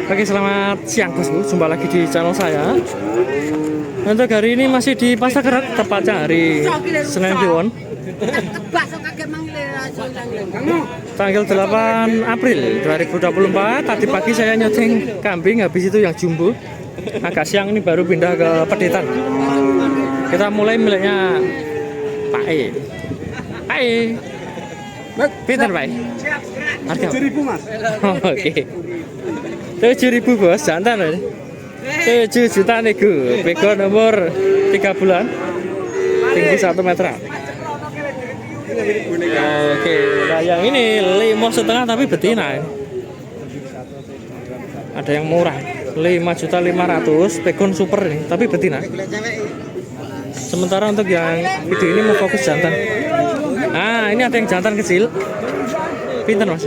Oke, selamat siang bosku, jumpa lagi di channel saya. Untuk hari ini masih di Pasar Kerak, tepatnya hari Senin Kliwon, tanggal 8 April 2024. Tadi pagi saya nyuting kambing, habis itu yang jumbo. Agak siang ini baru pindah ke Pedetan. Kita mulai miliknya Pak E. Pak E, pinter Pak E? Harga 7.000 Mas. Oke, 7.000 bos, jantan ya. 7 juta nego, bego nomor 3 bulan, tinggi 1 meter. Oke, nah yang ini 5,5 tapi betina. Ada yang murah, 5.500.000, pegon super nih, tapi betina. Sementara untuk yang video ini mau fokus jantan. Ah, ini ada yang jantan kecil. Pinter mas?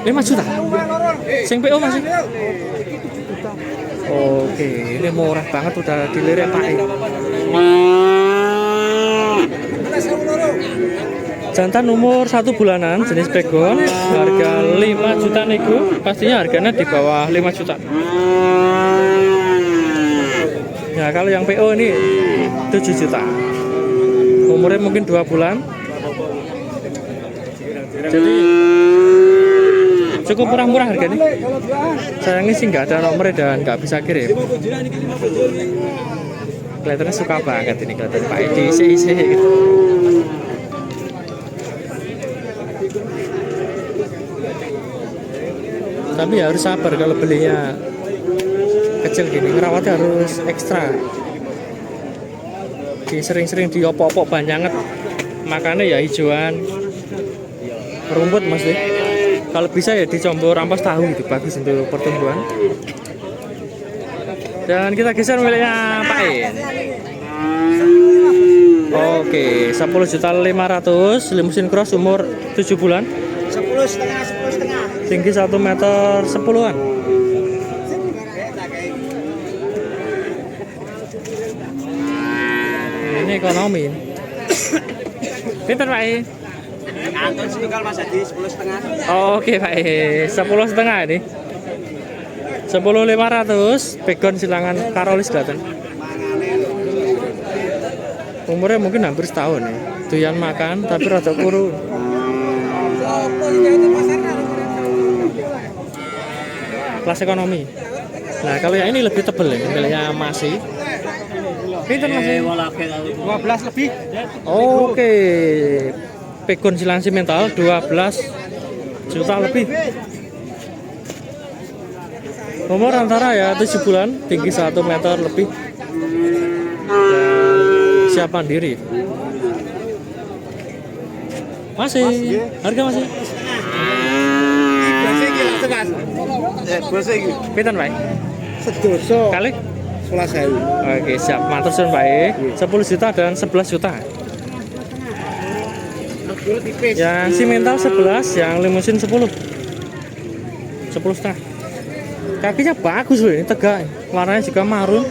5 juta. Sing PO masih? Oke, ini murah banget, udah dilirik Pak. Jantan umur 1 bulanan, jenis pegon, harga 5 juta nego. Pastinya harganya di bawah 5 juta. Nah, kalau yang PO ini 7 juta. Umurnya mungkin 2 bulan. Jadi cukup murah-murah harganya. Sayangnya sih nggak ada nomornya dan nggak bisa kirim. Kelihatannya suka banget ini, kelihatan Pak Edi isi-isi gitu. Tapi ya harus sabar kalau belinya kecil gini, ngerawatnya harus ekstra. Sering-sering diopok-opok banyak, makannya ya hijauan, rumput mas deh. Kalau bisa ya dicombo rampas tahu gitu, bagus untuk pertumbuhan. Dan kita geser miliknya Pak E. Oke, 10.500.000, limusin cross, umur 7 bulan, 10,5 tinggi 1 meter 10-an. Ini ekonomi. Pinter Pak E. Anton setunggal Mas Adi 10,5. Oke Pak E, 10,5 ini. 10.500, pegon silangan Karolis kelihatan. Umurnya mungkin hampir setahun ya. Doyan makan tapi rada kuru. Kelas ekonomi. Nah, kalau yang ini lebih tebel ya, miliknya masih. Pinter masih 12 lebih. Oke. Pegon silangan simental 12 juta lebih. Umur antara ya 7 bulan, tinggi 1 meter lebih. Dan siap mandiri. Masih, harga masih. Pinten Pak? Sedoso. Kali? 11.000. Oke, siap. Matur suwun Pak. 10 juta dan 11 juta. Yang simental 11, yang limusin 10. 10,5. Kakinya bagus loh, ini tegak. Warnanya juga marun.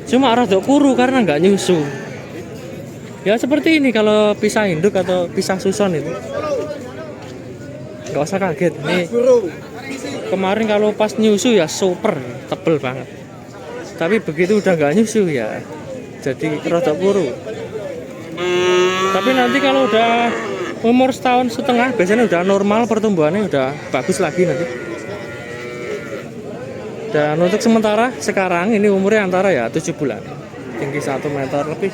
Cuma rada kuru karena nggak nyusu. Ya seperti ini kalau pisah induk atau pisah suson itu. Nggak usah kaget. Nih, kemarin kalau pas nyusu ya super, tebel banget. Tapi begitu udah nggak nyusu ya jadi rada kuru. Tapi nanti kalau udah umur 1,5 tahun biasanya udah normal, pertumbuhannya udah bagus lagi nanti. Dan untuk sementara sekarang ini umurnya antara ya 7 bulan, tinggi 1 meter lebih.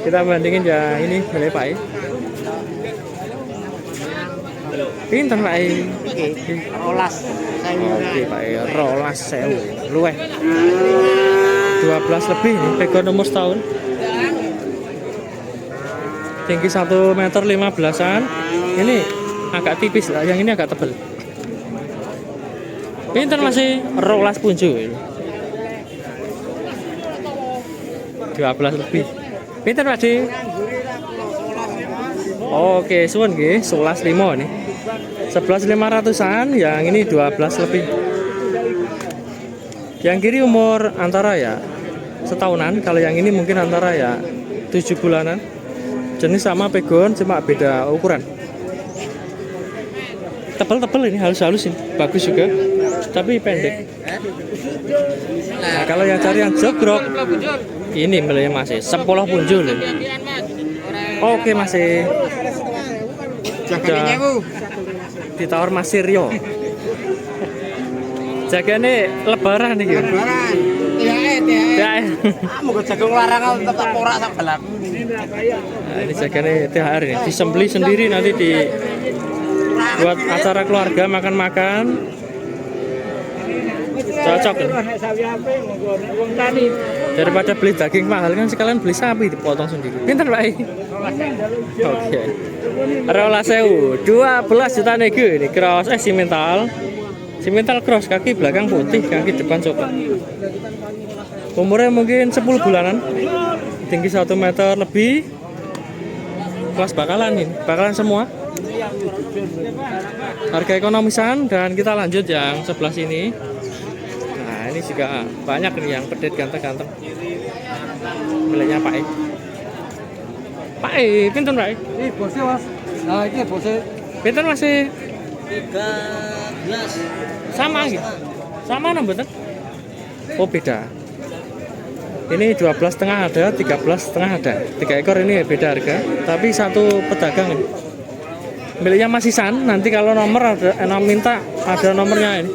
Kita bandingin ya ini milik Pak E. Pinter Pak E. Rolas. Oke Pak E, rolas sewu, luweh 12 lebih nih, pegon umur setahun, tinggi 1 meter 15-an. Ini agak tipis lah, yang ini agak tebel. Pinter masih rolas punju, 12 lebih. Pinter Pak D. Oke, suwun nggih, 11,5 nih. 11.500-an, yang ini 12 lebih. Yang kiri umur antara ya setahunan, kalau yang ini mungkin antara ya 7 bulanan. Jenis sama pegon, cuma beda ukuran. Tebel-tebel ini, halus-halus ini, bagus juga, tapi pendek. Nah, kalau yang cari yang jogrok, ini belinya masih 10 punjul ini. Oke, masih ditawar masih Rio. Jagane lebaran nih. Lebaran. THR. Mau jagung larangan tetap ora tak balak. Nah, ini jagane THR ini. Disembeli sendiri nanti di buat acara keluarga makan-makan. Cocok ini. Daripada beli daging mahal kan sekalian beli sapi dipotong sendiri. Pinter Pak. Oke. 12.000, 12 juta nego ini cross simental. Simental cross, kaki belakang putih, kaki depan coklat. Umurnya mungkin 10 bulanan. Tinggi 1 meter lebih. Kelas bakalan ini, bakalan semua. Harga ekonomisan dan kita lanjut yang sebelah sini. Nah, ini juga banyak nih yang pedet ganteng-ganteng. Miliknya Pak E. Pak E, pinten Pak E? Ini bosnya Mas. Nah, ini bosnya. Pinten masih 13. sama gitu. Sama enam betul? Oh beda. Ini 12,5 ada, 13,5 ada. 3 ekor ini beda harga, tapi satu pedagang ini. Miliknya Mas Isan, nanti kalau nomor ada minta ada nomornya ini.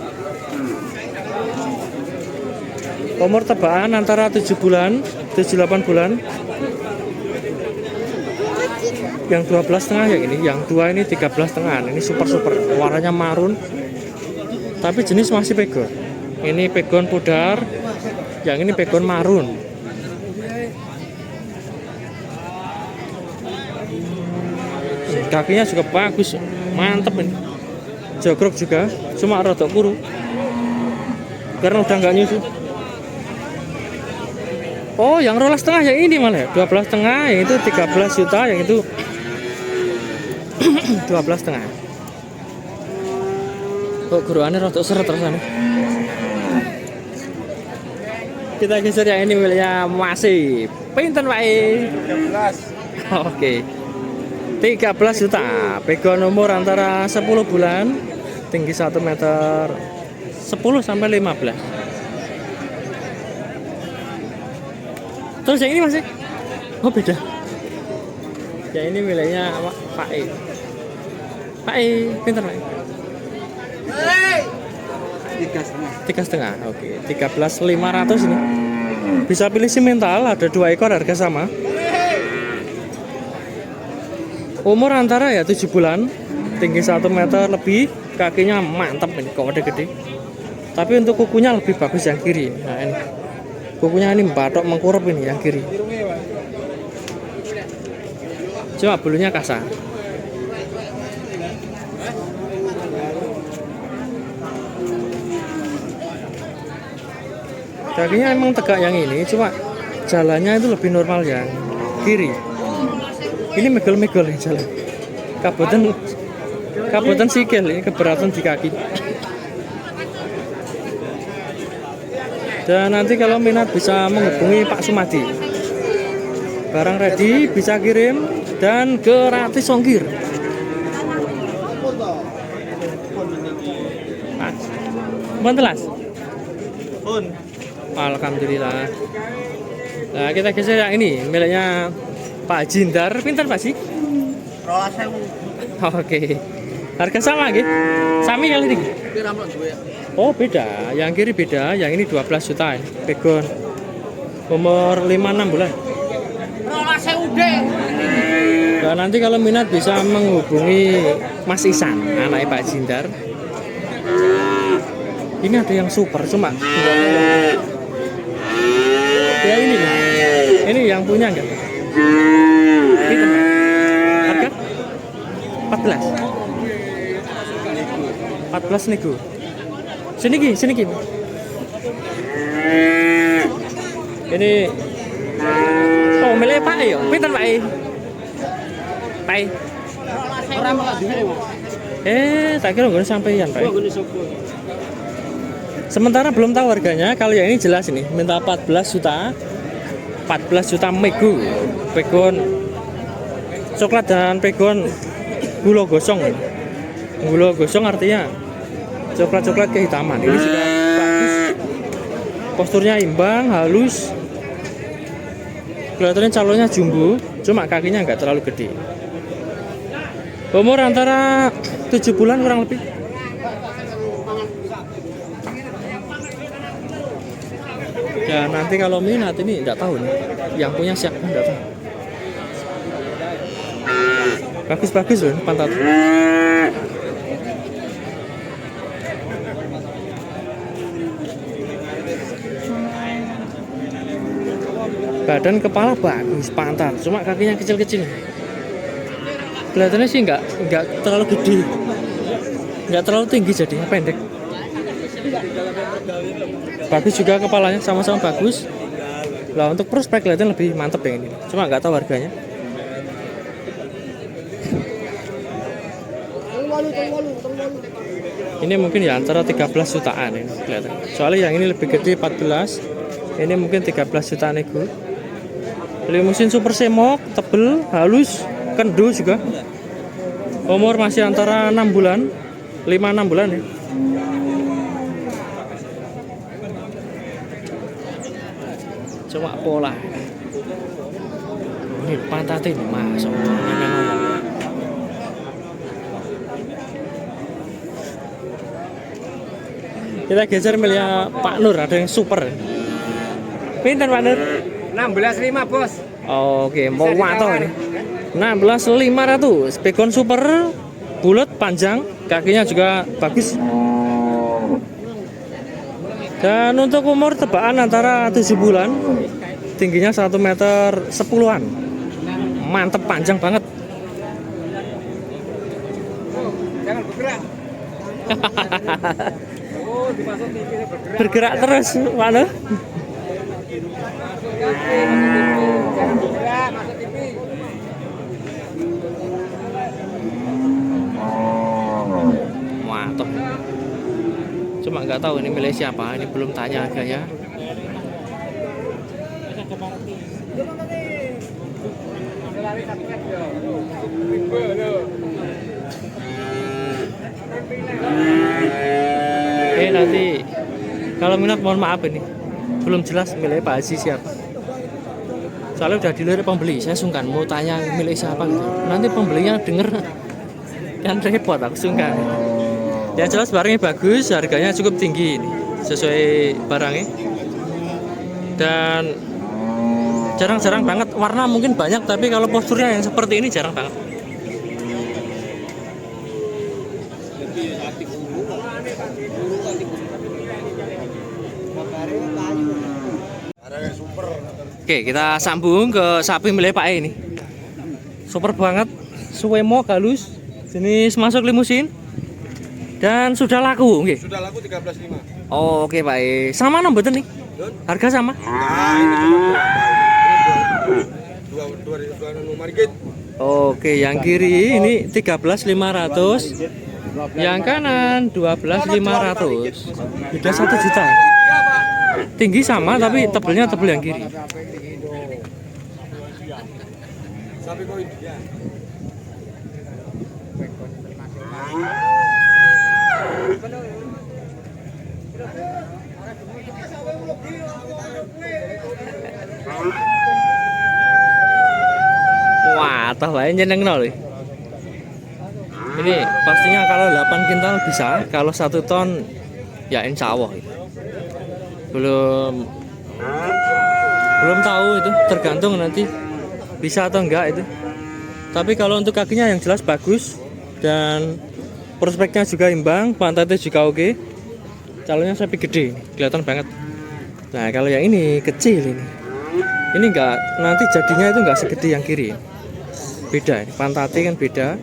Umur tebakan antara 7 bulan, 7-8 bulan. Yang 12,5 ya ini, yang 2 ini 13,5. Ini super warnanya marun. Tapi jenis masih pegon. Ini pegon pudar, yang ini pegon marun. Kakinya juga bagus, mantep ini. Jogrok juga, cuma rada kuru. Karena udah nggak nyusu. Oh, yang 12,5 yang ini malah ya, 12,5, yang itu 13 juta, yang itu 12,5. Kok guruannya rada seret rasanya. Kita geser yang ini miliknya masih pinten Pak E? 13. Oke. 13 juta. Pegon umur antara 10 bulan, tinggi 1 meter 10 sampai 15. Terus yang ini masih? Oh beda. Yang ini miliknya Pak E. Pak E, pinter Pak E? 3,5. Oke, 13.500 ini. Bisa pilih simental, ada 2 ekor harga sama. Umur antara ya 7 bulan, tinggi 1 meter lebih, kakinya mantap ini, kode gede. Tapi untuk kukunya lebih bagus yang kiri. Nah ini, kukunya ini batok mengkurup ini yang kiri. Cuma bulunya kasar. Kakinya emang tegak yang ini, cuma jalannya itu lebih normal yang kiri. Ini megel-megel yang jalan. Kabutan sikil ini keberatan di kaki. Dan nanti kalau minat bisa menghubungi Pak Sumadi. Barang ready bisa kirim dan gratis ongkir. Bantelas. Alhamdulillah. Nah, kita geser yang ini miliknya Pak Jindar. Pintar Pak sih? 12.000. Oke. Harga sama gitu? Sami kali ini? Oh beda, yang kiri beda, yang ini 12 juta. Pegon umur 5-6 bulan. 12.000. Nah, nanti kalau minat bisa menghubungi Mas Isan, anaknya Pak Jindar. Ini ada yang super, cuma ya ini nih. Ini yang punya enggak? Ini harga 14 nego. Sini Ki. Ini oh milik Pak E ya. Pinten Pak E? Pak E. Tak kira nggak sampeyan Pak E. Sementara belum tahu harganya. Kalau yang ini jelas ini minta 14 juta. 14 juta mego. Pegon coklat dan pegon gula gosong. Gula gosong artinya coklat-coklat kehitaman. Ini sudah bagus, posturnya imbang, halus. Kelihatannya calonnya jumbo, cuma kakinya nggak terlalu gede. Umur antara 7 bulan kurang lebih. Ya nanti kalau minat ini nggak tahu nih, yang punya siapa nggak tahu. Bagus-bagus loh pantat. Badan kepala bagus, pantat, cuma kakinya kecil-kecil. Kelihatannya sih nggak terlalu gede, nggak terlalu tinggi jadinya pendek. Bagus juga kepalanya, sama-sama bagus. Lah untuk prospek kelihatan lebih mantep yang ini, cuma nggak tahu harganya. Ini mungkin ya antara 13 jutaan ini kelihatan. Soalnya yang ini lebih gede 14, ini mungkin 13 jutaan nego. Limusin super semok, tebel, halus, kendo juga. Umur masih antara 6 bulan, 5-6 bulan ya. Cuma pola. Ini pantatnya ini masuk. Kita geser milik Pak Nur, ada yang super. Pinten Pak Nur? 16.5 bos. Oke, mau wato ini. 16.500. Pegon super, bulat, panjang, kakinya juga bagus. Dan untuk umur tebakan antara 7 bulan, tingginya 1 meter 10-an. Mantep, panjang banget. Jangan bergerak. Bergerak terus, mana? Mantap. Cuma nggak tahu ini milik siapa, ini belum tanya harganya. Nanti kalau minat mohon maaf ini belum jelas milik Pak Haji siapa. Soalnya udah dilirik pembeli, saya sungkan mau tanya milik siapa gitu. Nanti pembelinya denger kan repot, aku sungkan. Yang jelas barangnya bagus, harganya cukup tinggi ini, sesuai barangnya. Dan jarang-jarang banget, warna mungkin banyak tapi kalau posturnya yang seperti ini jarang banget. Oke, kita sambung ke sapi milik Pak E ini. Super banget, suwemo halus, jenis masuk limusin. Dan sudah laku, oke. Sudah laku 13.5. Oh, oke Pak E. Sama nomor nih? Harga sama? Nah, ini cuma dua nomor gitu. Oke, yang kiri ini 13.500. Yang kanan 12.500. Beda 1 juta. Tinggi sama tapi tebelnya tebel yang kiri. Wah, toh wae nyenengno lho. Ini pastinya kalau 8 kintal bisa, kalau 1 ton ya insya Allah gitu. Belum tahu itu, tergantung nanti bisa atau enggak itu. Tapi kalau untuk kakinya yang jelas bagus dan prospeknya juga imbang, pantatnya juga oke. Calonnya sapi gede, kelihatan banget. Nah kalau yang ini kecil ini enggak, nanti jadinya itu enggak segede yang kiri. Beda ini, pantatnya kan beda.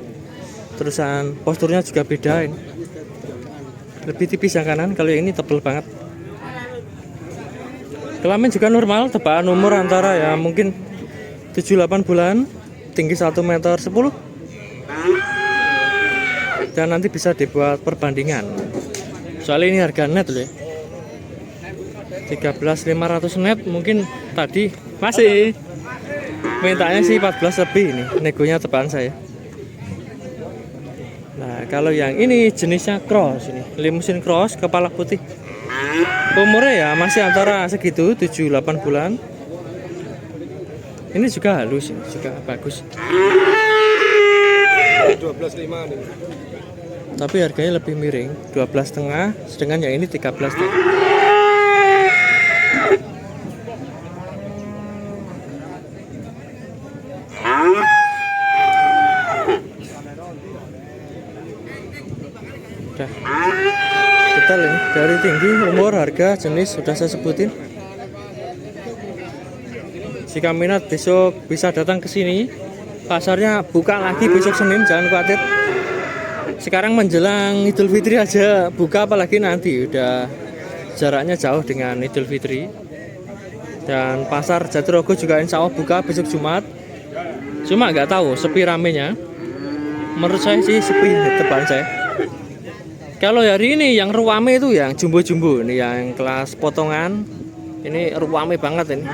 Terusan posturnya juga beda ini. Lebih tipis yang kanan, kalau yang ini tebel banget. Kelamin juga normal, tebakan umur antara ya mungkin 7-8 bulan, tinggi 1 meter 10. Dan nanti bisa dibuat perbandingan. Soalnya ini harga net loh ya. 13.500 net, mungkin tadi masih Mintanya sih 14 lebih ini, negonya tebakan saya. Nah, kalau yang ini jenisnya cross ini, limusin cross kepala putih. Umurnya ya masih antara segitu 7-8 bulan. Ini juga halus, ini juga bagus. 12,5 nih. Tapi harganya lebih miring, 12,5, sedangkan yang ini 13. Udah. Detail ini dari tinggi, umur, harga, jenis sudah saya sebutin. Jika minat besok bisa datang ke sini. Pasarnya buka lagi besok Senin, jangan khawatir. Sekarang menjelang Idul Fitri aja buka, apalagi nanti udah jaraknya jauh dengan Idul Fitri. Dan pasar Jatirogo juga insya Allah buka besok Jumat. Cuma nggak tahu sepi ramenya. Menurut saya sih sepi depan saya. Kalau hari ini yang ruame itu yang jumbo-jumbo, ini yang kelas potongan. Ini ruame banget ini.